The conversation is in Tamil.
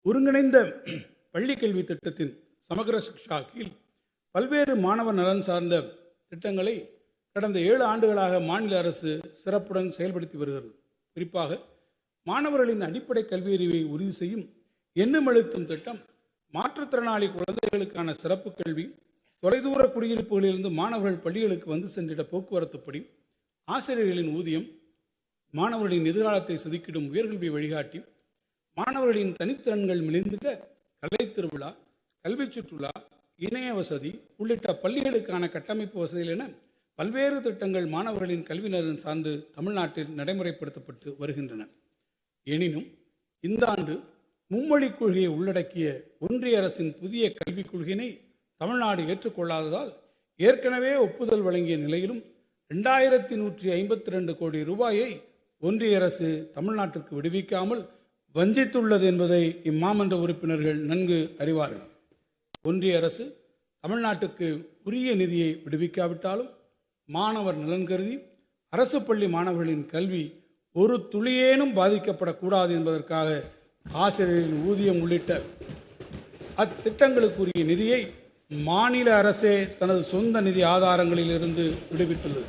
ஒருங்கிணைந்த பள்ளிக்கல்வி திட்டத்தின் சமகர சிக்ஷா கீழ் பல்வேறு மாணவர் நலன் சார்ந்த திட்டங்களை கடந்த 7 ஆண்டுகளாக மாநில அரசு சிறப்புடன் செயல்படுத்தி வருகிறது. குறிப்பாக மாணவர்களின் அடிப்படை கல்வியறிவை உறுதி செய்யும் எண்ணுமெழுத்தும் திட்டம், மாற்றுத்திறனாளி குழந்தைகளுக்கான சிறப்பு கல்வி, தொலைதூர குடியிருப்புகளிலிருந்து மாணவர்கள் பள்ளிகளுக்கு வந்து சென்றிட போக்குவரத்துப்படி, ஆசிரியர்களின் ஊதியம், மாணவர்களின் எதிர்காலத்தை செதுக்கிடும் உயர்கல்வி வழிகாட்டி, மாணவர்களின் தனித்திறன்கள் மிளிர்ந்திட கலை திருவிழா, கல்வி சுற்றுலா, இணைய வசதி உள்ளிட்ட பள்ளிகளுக்கான கட்டமைப்பு வசதிகள் என பல்வேறு திட்டங்கள் மாணவர்களின் கல்வி நலன் சார்ந்து தமிழ்நாட்டில் நடைமுறைப்படுத்தப்பட்டு வருகின்றன. எனினும் இந்த ஆண்டு மும்மொழிக் கொள்கையை உள்ளடக்கிய ஒன்றிய அரசின் புதிய கல்விக் கொள்கையினை தமிழ்நாடு ஏற்றுக்கொள்ளாததால் ஏற்கனவே ஒப்புதல் வழங்கிய நிலையிலும் 2152 கோடி ரூபாயை ஒன்றிய அரசு தமிழ்நாட்டிற்கு விடுவிக்காமல் வஞ்சித்துள்ளது என்பதை இம்மாமன்ற உறுப்பினர்கள் நன்கு அறிவார்கள். ஒன்றிய அரசு தமிழ்நாட்டுக்கு உரிய நிதியை விடுவிக்காவிட்டாலும் மாணவர் நலன் கருதி அரசு பள்ளி மாணவர்களின் கல்வி ஒரு துளியேனும் பாதிக்கப்படக்கூடாது என்பதற்காக ஆசிரியர்களின் ஊதியம் உள்ளிட்ட அத்திட்டங்களுக்குரிய நிதியை மாநில அரசே தனது சொந்த நிதி ஆதாரங்களில் இருந்து விடுவித்துள்ளது.